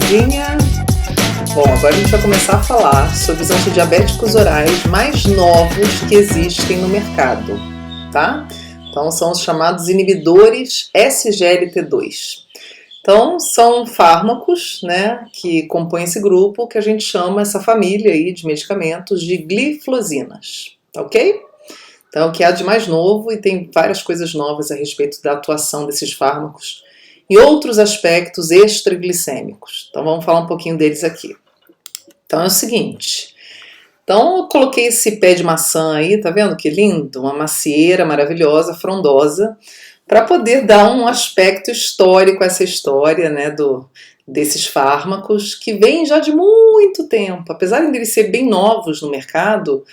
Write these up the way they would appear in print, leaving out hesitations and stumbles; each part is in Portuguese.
belezinha? Bom, agora a gente vai começar a falar sobre os antidiabéticos orais mais novos que existem no mercado, tá? Então são os chamados inibidores SGLT2. Então são fármacos, né, que compõem esse grupo que a gente chama essa família aí de medicamentos de gliflosinas, tá ok? Então, que é de mais novo e tem várias coisas novas a respeito da atuação desses fármacos e outros aspectos extraglicêmicos. Então, vamos falar um pouquinho deles aqui. Então, é o seguinte. Então, eu coloquei esse pé de maçã aí, tá vendo que lindo? Uma macieira maravilhosa, frondosa, para poder dar um aspecto histórico a essa história, né, desses fármacos que vêm já de muito tempo. Apesar de eles serem bem novos no mercado,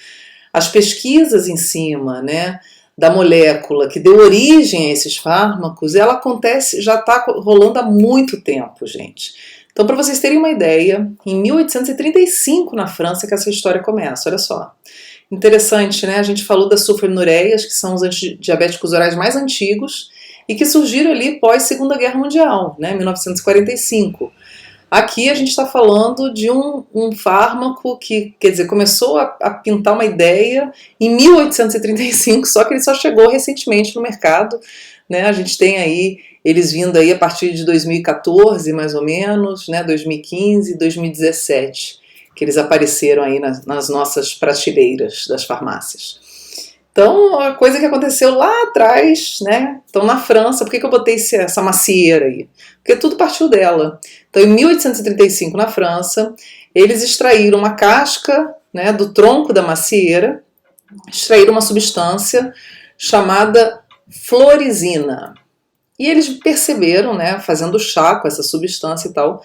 as pesquisas em cima, né, da molécula que deu origem a esses fármacos, ela acontece, já está rolando há muito tempo, gente. Então, para vocês terem uma ideia, em 1835 na França que essa história começa, olha só. Interessante, né? A gente falou das sulfonilureias, que são os antidiabéticos orais mais antigos e que surgiram ali pós Segunda Guerra Mundial, né, 1945. Aqui a gente está falando de um fármaco que, quer dizer, começou a pintar uma ideia em 1835, só que ele só chegou recentemente no mercado, né? A gente tem aí eles vindo aí a partir de 2014, mais ou menos, né? 2015, 2017, que eles apareceram aí nas nossas prateleiras das farmácias. Então, a coisa que aconteceu lá atrás, né? Então, na França, por que eu botei essa macieira aí? Porque tudo partiu dela. Então, em 1835, na França, eles extraíram uma casca, né, do tronco da macieira, extraíram uma substância chamada florizina. E eles perceberam, né, fazendo chá com essa substância e tal,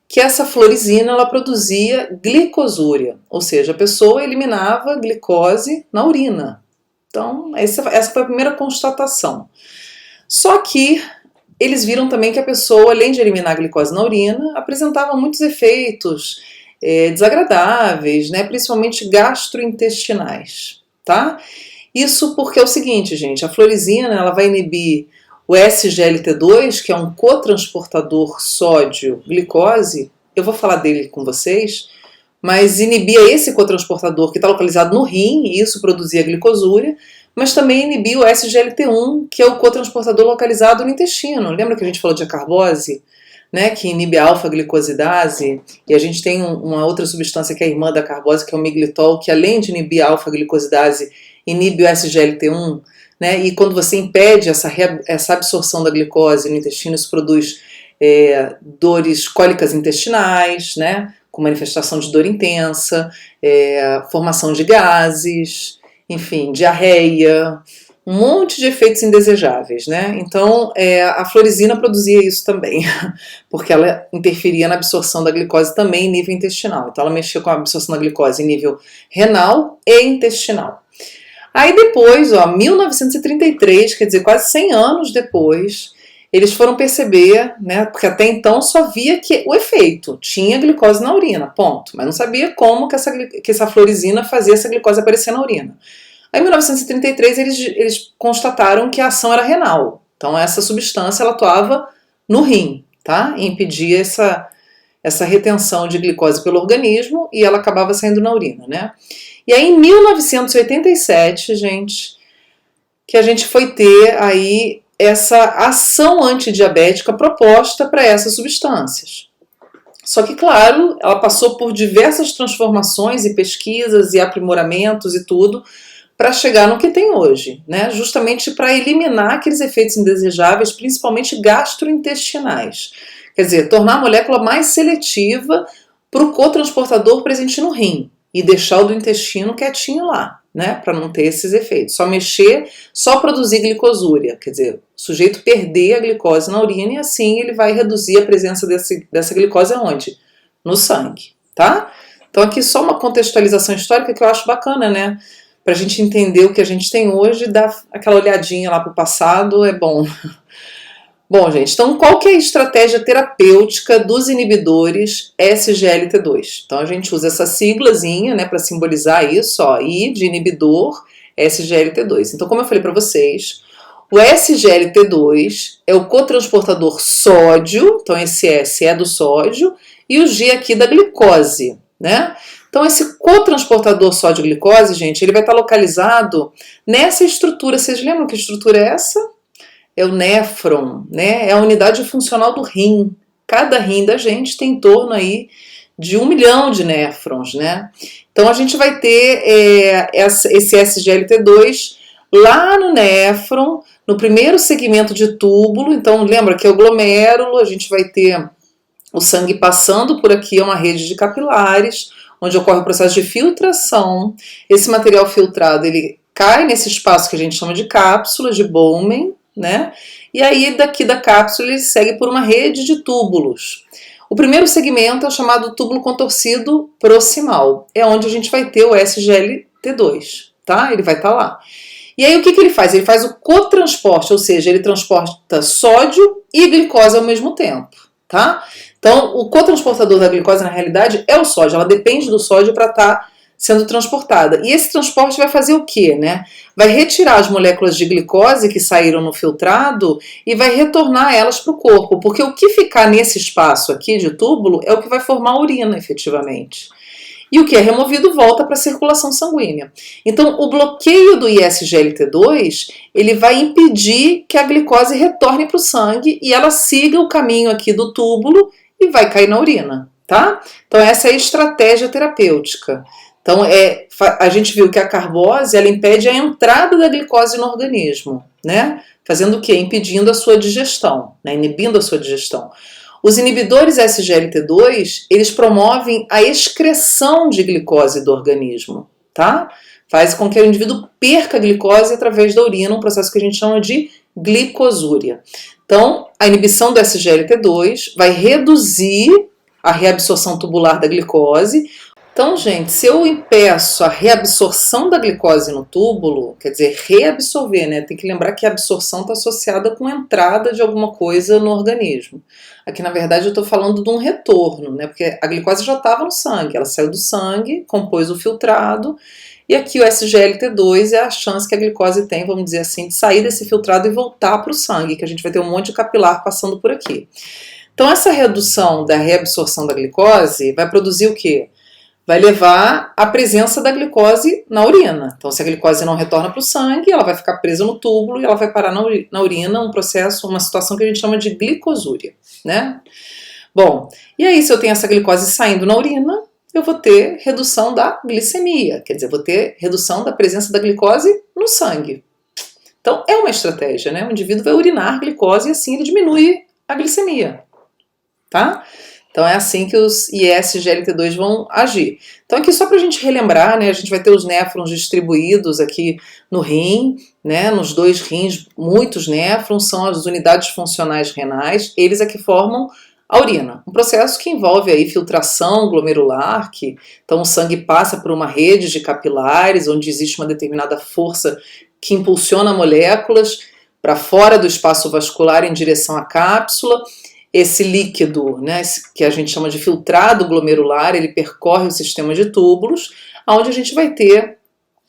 que essa florizina ela produzia glicosúria, ou seja, a pessoa eliminava glicose na urina. Então, essa foi a primeira constatação. Só que eles viram também que a pessoa, além de eliminar a glicose na urina, apresentava muitos efeitos desagradáveis, né, principalmente gastrointestinais, tá? Isso porque é o seguinte, gente, a florizina ela vai inibir o SGLT2, que é um cotransportador sódio-glicose, eu vou falar dele com vocês, mas inibia esse cotransportador que está localizado no rim, e isso produzia glicosúria, mas também inibia o SGLT1, que é o cotransportador localizado no intestino. Lembra que a gente falou de acarbose, né, que inibe a alfa-glicosidase, e a gente tem uma outra substância que é a irmã da acarbose, que é o miglitol, que além de inibir a alfa-glicosidase, inibe o SGLT1, né, e quando você impede essa absorção da glicose no intestino, isso produz dores cólicas intestinais, né, com manifestação de dor intensa, formação de gases, enfim, diarreia, um monte de efeitos indesejáveis, né? Então, a florizina produzia isso também, porque ela interferia na absorção da glicose também em nível intestinal. Então, ela mexia com a absorção da glicose em nível renal e intestinal. Aí depois, 1933, quer dizer, quase 100 anos depois, eles foram perceber, né, porque até então só via que o efeito tinha glicose na urina, ponto, mas não sabia como que essa florizina fazia essa glicose aparecer na urina. Aí em 1933 eles constataram que a ação era renal, então essa substância ela atuava no rim, tá, e impedia essa retenção de glicose pelo organismo e ela acabava saindo na urina, né. E aí em 1987, gente, que a gente foi ter aí essa ação antidiabética proposta para essas substâncias. Só que, claro, ela passou por diversas transformações e pesquisas e aprimoramentos e tudo para chegar no que tem hoje, né? Justamente para eliminar aqueles efeitos indesejáveis, principalmente gastrointestinais. Quer dizer, tornar a molécula mais seletiva para o cotransportador presente no rim e deixar o do intestino quietinho lá, né, para não ter esses efeitos. Só produzir glicosúria, quer dizer, o sujeito perder a glicose na urina e assim ele vai reduzir a presença dessa glicose aonde? No sangue, tá? Então aqui só uma contextualização histórica que eu acho bacana, né, pra gente entender o que a gente tem hoje, dar aquela olhadinha lá pro passado, é bom. Bom, gente, então qual que é a estratégia terapêutica dos inibidores SGLT2? Então a gente usa essa siglazinha, né, para simbolizar isso, ó, I de inibidor, SGLT2. Então, como eu falei para vocês, o SGLT2 é o cotransportador sódio, então esse S é do sódio, e o G aqui da glicose, né? Então esse cotransportador sódio-glicose, gente, ele vai estar localizado nessa estrutura. Vocês lembram que estrutura é essa? É o néfron, né? É a unidade funcional do rim. Cada rim da gente tem em torno aí de 1 milhão de néfrons, né? Então a gente vai ter esse SGLT2 lá no néfron, no primeiro segmento de túbulo. Então lembra que é o glomérulo, a gente vai ter o sangue passando por aqui, é uma rede de capilares, onde ocorre o processo de filtração. Esse material filtrado, ele cai nesse espaço que a gente chama de cápsula, de Bowman, né? E aí daqui da cápsula ele segue por uma rede de túbulos. O primeiro segmento é o chamado túbulo contorcido proximal, é onde a gente vai ter o SGLT2, tá? Ele vai estar lá. E aí o que ele faz? Ele faz o cotransporte, ou seja, ele transporta sódio e glicose ao mesmo tempo, tá? Então o cotransportador da glicose na realidade é o sódio, ela depende do sódio para estar sendo transportada. E esse transporte vai fazer o quê, né? Vai retirar as moléculas de glicose que saíram no filtrado e vai retornar elas para o corpo, porque o que ficar nesse espaço aqui de túbulo é o que vai formar a urina, efetivamente. E o que é removido volta para a circulação sanguínea. Então, o bloqueio do ISGLT2, ele vai impedir que a glicose retorne para o sangue e ela siga o caminho aqui do túbulo e vai cair na urina, tá? Então, essa é a estratégia terapêutica. Então, a gente viu que a carbose, ela impede a entrada da glicose no organismo, né? Fazendo o quê? Impedindo a sua digestão, né? Inibindo a sua digestão. Os inibidores SGLT2, eles promovem a excreção de glicose do organismo, tá? Faz com que o indivíduo perca a glicose através da urina, um processo que a gente chama de glicosúria. Então, a inibição do SGLT2 vai reduzir a reabsorção tubular da glicose. Então, gente, se eu impeço a reabsorção da glicose no túbulo, quer dizer, reabsorver, né? Tem que lembrar que a absorção está associada com a entrada de alguma coisa no organismo. Aqui, na verdade, eu estou falando de um retorno, né? Porque a glicose já estava no sangue, ela saiu do sangue, compôs o filtrado, e aqui o SGLT2 é a chance que a glicose tem, vamos dizer assim, de sair desse filtrado e voltar para o sangue, que a gente vai ter um monte de capilar passando por aqui. Então, essa redução da reabsorção da glicose vai produzir o quê? Vai levar à presença da glicose na urina. Então, se a glicose não retorna para o sangue, ela vai ficar presa no túbulo e ela vai parar na urina, um processo, uma situação que a gente chama de glicosúria, né? Bom, e aí se eu tenho essa glicose saindo na urina, eu vou ter redução da glicemia, quer dizer, vou ter redução da presença da glicose no sangue. Então, é uma estratégia, né? O indivíduo vai urinar glicose e assim ele diminui a glicemia, tá? Então é assim que os ISGLT2 vão agir. Então aqui só para a gente relembrar, né, a gente vai ter os néfrons distribuídos aqui no rim, né, nos dois rins, muitos néfrons, são as unidades funcionais renais, eles é que formam a urina. Um processo que envolve aí filtração glomerular, então o sangue passa por uma rede de capilares, onde existe uma determinada força que impulsiona moléculas para fora do espaço vascular em direção à cápsula. Esse líquido, né, que a gente chama de filtrado glomerular, ele percorre o sistema de túbulos, onde a gente vai ter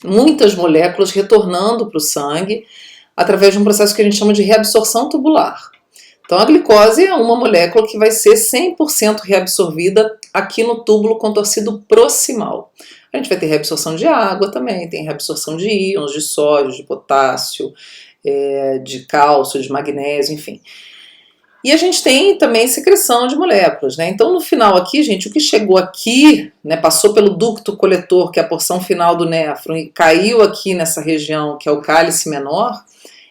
muitas moléculas retornando para o sangue através de um processo que a gente chama de reabsorção tubular. Então a glicose é uma molécula que vai ser 100% reabsorvida aqui no túbulo contorcido proximal. A gente vai ter reabsorção de água também, tem reabsorção de íons, de sódio, de potássio, de cálcio, de magnésio, enfim. E a gente tem também secreção de moléculas, né? Então, no final aqui, gente, o que chegou aqui, né, passou pelo ducto coletor, que é a porção final do néfron, e caiu aqui nessa região, que é o cálice menor,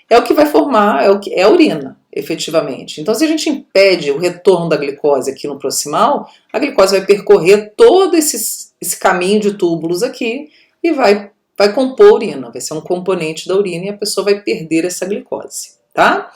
é o que vai formar, é a urina, efetivamente. Então, se a gente impede o retorno da glicose aqui no proximal, a glicose vai percorrer todo esse caminho de túbulos aqui e vai compor a urina, vai ser um componente da urina e a pessoa vai perder essa glicose, tá?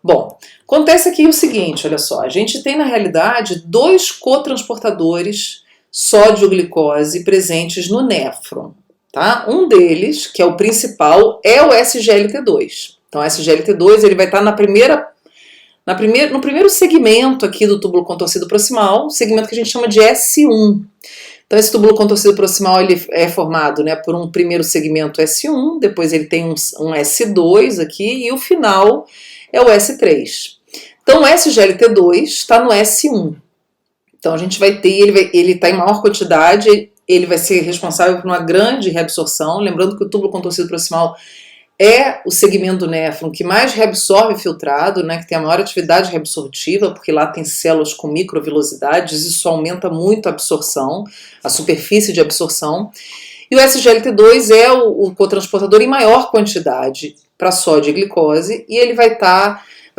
Bom, acontece aqui o seguinte, olha só, a gente tem na realidade dois cotransportadores sódio-glicose presentes no néfron, tá? Um deles, que é o principal, é o SGLT2. Então, o SGLT2 ele vai estar no primeiro segmento aqui do túbulo contorcido proximal, segmento que a gente chama de S1. Então, esse túbulo contorcido proximal ele é formado, né, por um primeiro segmento S1, depois ele tem um S2 aqui e o final é o S3. Então, o SGLT2 está no S1, Então a gente vai ter, ele está em maior quantidade, ele vai ser responsável por uma grande reabsorção. Lembrando que o túbulo contorcido proximal é o segmento do néfron que mais reabsorve filtrado, né, que tem a maior atividade reabsortiva, porque lá tem células com microvilosidades, isso aumenta muito a absorção, a superfície de absorção. E o SGLT2 é o cotransportador em maior quantidade para sódio e glicose, e ele vai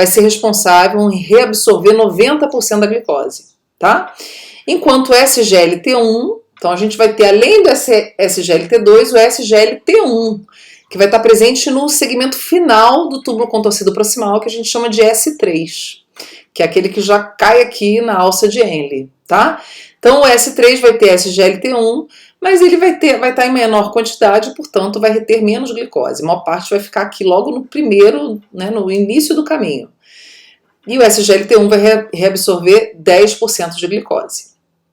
ser responsável em reabsorver 90% da glicose, tá? Enquanto o SGLT1, então a gente vai ter, além do SGLT2, o SGLT1, que vai estar presente no segmento final do túbulo contorcido proximal, que a gente chama de S3, que é aquele que já cai aqui na alça de Henle, tá? Então o S3 vai ter SGLT1, mas ele vai estar em menor quantidade, portanto vai reter menos glicose. A maior parte vai ficar aqui logo no primeiro, né, no início do caminho. E o SGLT1 vai reabsorver 10% de glicose,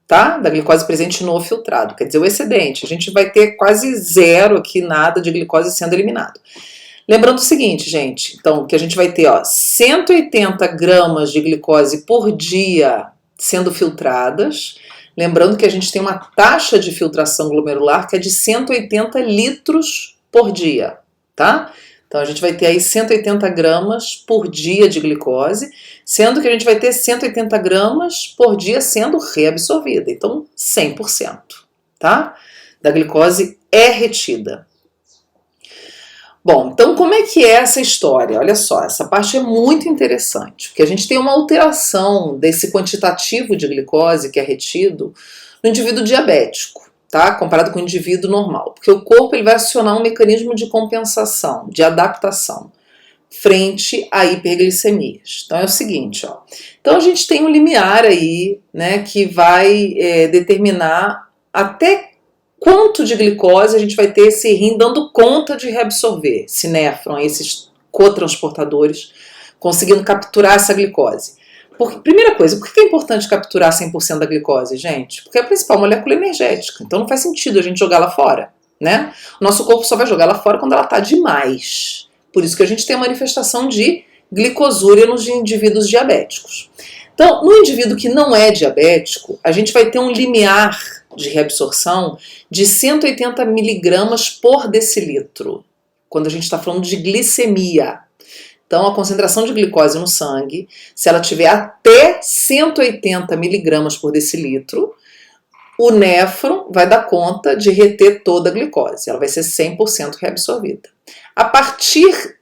tá? Da glicose presente no filtrado, quer dizer, o excedente. A gente vai ter quase zero aqui, nada de glicose sendo eliminado. Lembrando o seguinte, gente, então, que a gente vai ter 180 gramas de glicose por dia sendo filtradas. Lembrando que a gente tem uma taxa de filtração glomerular que é de 180 litros por dia, tá? Então a gente vai ter aí 180 gramas por dia de glicose, sendo que a gente vai ter 180 gramas por dia sendo reabsorvida. Então 100%, tá? Da glicose é retida. Bom, então como é que é essa história? Olha só, essa parte é muito interessante, porque a gente tem uma alteração desse quantitativo de glicose que é retido no indivíduo diabético, tá? Comparado com o indivíduo normal, porque o corpo ele vai acionar um mecanismo de compensação, de adaptação, frente a hiperglicemias. Então é o seguinte, ó. Então a gente tem um limiar aí, né, que vai determinar até quanto de glicose a gente vai ter esse rim dando conta de reabsorver, esse néfron, esses cotransportadores, conseguindo capturar essa glicose. Porque, primeira coisa, por que é importante capturar 100% da glicose, gente? Porque é a principal molécula energética, então não faz sentido a gente jogar ela fora, né? O nosso corpo só vai jogar ela fora quando ela está demais. Por isso que a gente tem a manifestação de glicosúria nos indivíduos diabéticos. Então, no indivíduo que não é diabético, a gente vai ter um limiar de reabsorção de 180 miligramas por decilitro, quando a gente está falando de glicemia. Então, a concentração de glicose no sangue, se ela tiver até 180 miligramas por decilitro, o néfron vai dar conta de reter toda a glicose, ela vai ser 100% reabsorvida. A partir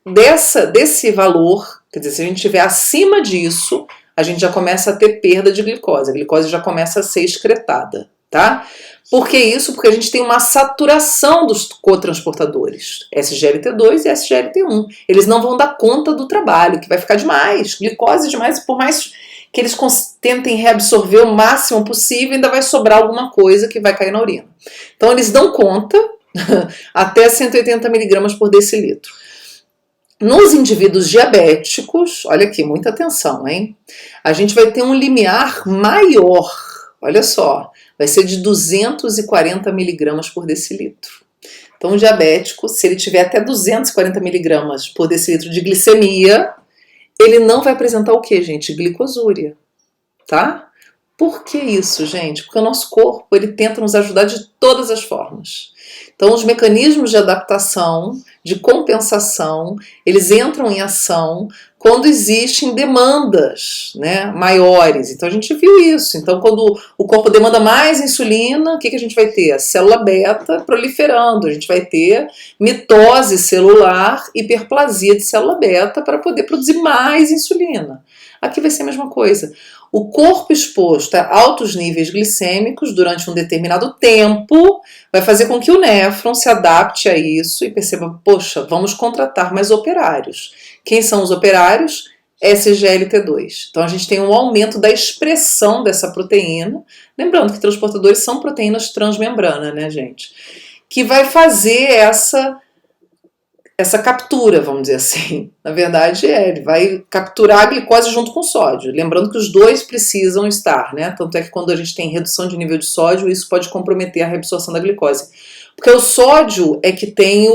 desse valor, quer dizer, se a gente estiver acima disso, a gente já começa a ter perda de glicose, a glicose já começa a ser excretada, tá? Por que isso? Porque a gente tem uma saturação dos cotransportadores, SGLT2 e SGLT1. Eles não vão dar conta do trabalho, que vai ficar demais, glicose demais, por mais que eles tentem reabsorver o máximo possível, ainda vai sobrar alguma coisa que vai cair na urina. Então eles dão conta até 180 miligramas por decilitro. Nos indivíduos diabéticos, olha aqui, muita atenção, hein? A gente vai ter um limiar maior, olha só, vai ser de 240 miligramas por decilitro. Então o diabético, se ele tiver até 240 miligramas por decilitro de glicemia, ele não vai apresentar o que, gente? Glicosúria, tá? Por que isso, gente? Porque o nosso corpo, ele tenta nos ajudar de todas as formas. Então, os mecanismos de adaptação, de compensação, eles entram em ação quando existem demandas, né, maiores. Então, a gente viu isso. Então, quando o corpo demanda mais insulina, o que a gente vai ter? A célula beta proliferando. A gente vai ter mitose celular, hiperplasia de célula beta para poder produzir mais insulina. Aqui vai ser a mesma coisa. O corpo exposto a altos níveis glicêmicos durante um determinado tempo vai fazer com que o néfron se adapte a isso e perceba, poxa, vamos contratar mais operários. Quem são os operários? SGLT2. Então a gente tem um aumento da expressão dessa proteína, lembrando que transportadores são proteínas transmembrana, né, gente? Que vai fazer essa captura, vamos dizer assim. Na verdade, ele vai capturar a glicose junto com o sódio. Lembrando que os dois precisam estar, né? Tanto é que quando a gente tem redução de nível de sódio, isso pode comprometer a reabsorção da glicose. Porque o sódio é que tem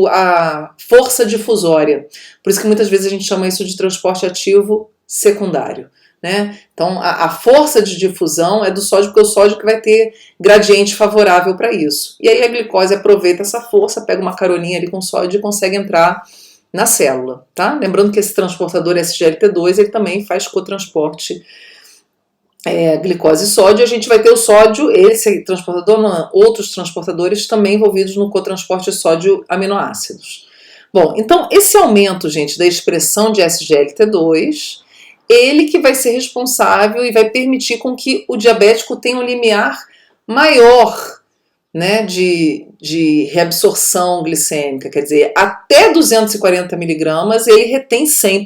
a força difusória. Por isso que muitas vezes a gente chama isso de transporte ativo secundário. né? Então a força de difusão é do sódio, porque é o sódio que vai ter gradiente favorável para isso. E aí a glicose aproveita essa força, pega uma caroninha ali com o sódio e consegue entrar na célula, tá? Lembrando que esse transportador SGLT2, ele também faz cotransporte glicose e sódio. A gente vai ter o sódio, esse transportador, não, outros transportadores também envolvidos no cotransporte sódio-aminoácidos. Bom, então esse aumento, gente, da expressão de SGLT2, ele que vai ser responsável e vai permitir com que o diabético tenha um limiar maior, né, de reabsorção glicêmica, quer dizer, até 240 miligramas ele retém 100%.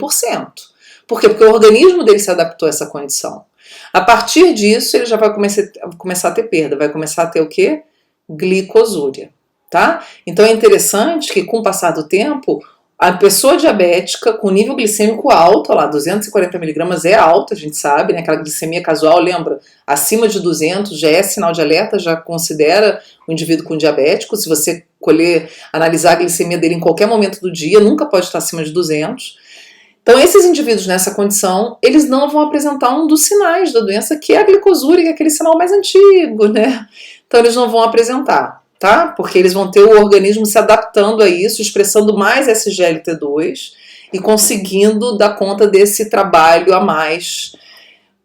Por quê? Porque o organismo dele se adaptou a essa condição. A partir disso, ele já vai começar a ter perda, vai começar a ter o quê? Glicosúria, tá? Então é interessante que com o passar do tempo, a pessoa diabética com nível glicêmico alto, ó lá, 240 miligramas é alto, a gente sabe, né? Aquela glicemia casual, lembra? Acima de 200 já é sinal de alerta, já considera o indivíduo com diabético. Se você analisar a glicemia dele em qualquer momento do dia, nunca pode estar acima de 200. Então esses indivíduos nessa condição, eles não vão apresentar um dos sinais da doença, que é a glicosúria, que é aquele sinal mais antigo, né? Então eles não vão apresentar, tá? Porque eles vão ter o organismo se adaptando a isso, expressando mais SGLT2 e conseguindo dar conta desse trabalho a mais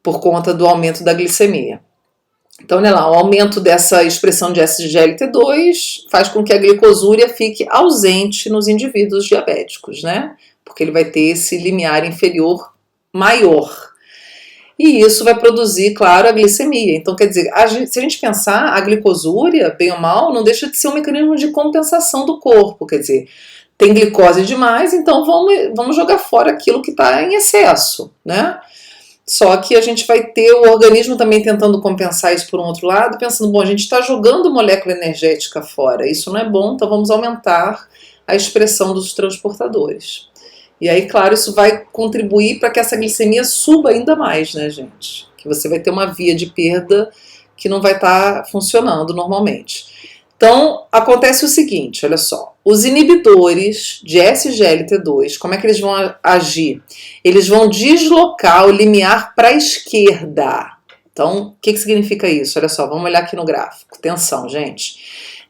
por conta do aumento da glicemia. Então, olha lá, o aumento dessa expressão de SGLT2 faz com que a glicosúria fique ausente nos indivíduos diabéticos, né? Porque ele vai ter esse limiar inferior maior. E isso vai produzir, claro, a glicemia. Então, quer dizer, se a gente pensar, a glicosúria, bem ou mal, não deixa de ser um mecanismo de compensação do corpo. Quer dizer, tem glicose demais, então vamos jogar fora aquilo que está em excesso, né? Só que a gente vai ter o organismo também tentando compensar isso por um outro lado, pensando, bom, a gente está jogando molécula energética fora, isso não é bom, então vamos aumentar a expressão dos transportadores. E aí, claro, isso vai contribuir para que essa glicemia suba ainda mais, né, gente? Que você vai ter uma via de perda que não vai estar funcionando normalmente. Então, acontece o seguinte, olha só. Os inibidores de SGLT2, como é que eles vão agir? Eles vão deslocar o limiar para a esquerda. Então, o que significa isso? Olha só, vamos olhar aqui no gráfico. Atenção, gente.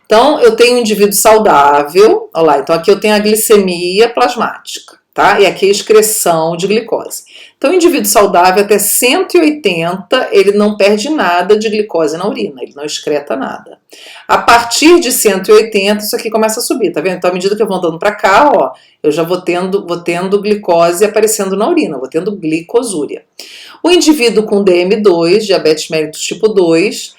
Então, eu tenho um indivíduo saudável. Olha lá, então aqui eu tenho a glicemia plasmática. Tá? E aqui a excreção de glicose. Então, o indivíduo saudável até 180, ele não perde nada de glicose na urina, ele não excreta nada. A partir de 180, isso aqui começa a subir, tá vendo? Então, à medida que eu vou andando para cá, ó, eu já vou tendo glicose aparecendo na urina, vou tendo glicosúria. O indivíduo com DM2, diabetes mellitus tipo 2,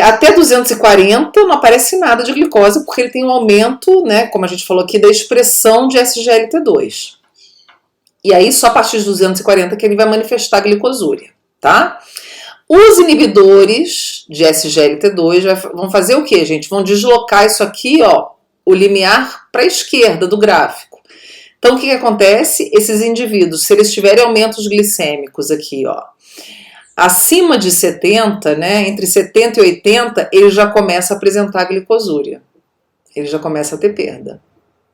até 240 não aparece nada de glicose, porque ele tem um aumento, né, como a gente falou aqui, da expressão de SGLT2. E aí só a partir de 240 que ele vai manifestar glicosúria, tá? Os inibidores de SGLT2 vão fazer o que, gente? Vão deslocar isso aqui, ó, o limiar para a esquerda do gráfico. Então o que acontece? Esses indivíduos, se eles tiverem aumentos glicêmicos aqui, ó, acima de 70, né, entre 70 e 80, ele já começa a apresentar glicosúria. Ele já começa a ter perda,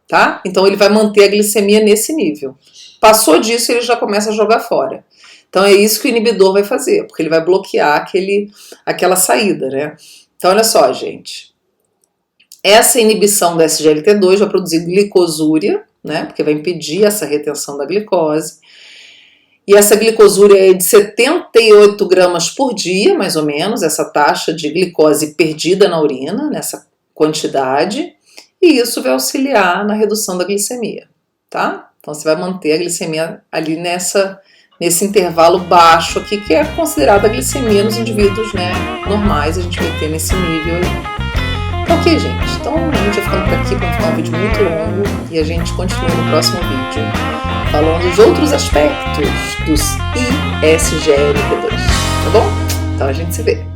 tá? Então ele vai manter a glicemia nesse nível. Passou disso, ele já começa a jogar fora. Então é isso que o inibidor vai fazer, porque ele vai bloquear aquela saída, né? Então olha só, gente. Essa inibição da SGLT2 vai produzir glicosúria, né? Porque vai impedir essa retenção da glicose. E essa glicosúria é de 78 gramas por dia, mais ou menos, essa taxa de glicose perdida na urina, nessa quantidade, e isso vai auxiliar na redução da glicemia, tá? Então você vai manter a glicemia ali nesse intervalo baixo aqui, que é considerada a glicemia nos indivíduos, né, normais, a gente vai ter nesse nível aí. Ok, gente, então a gente vai ficando por aqui, para ficar um vídeo muito longo, e a gente continua no próximo vídeo, falando de outros aspectos dos ISGLT2, tá bom? Então a gente se vê.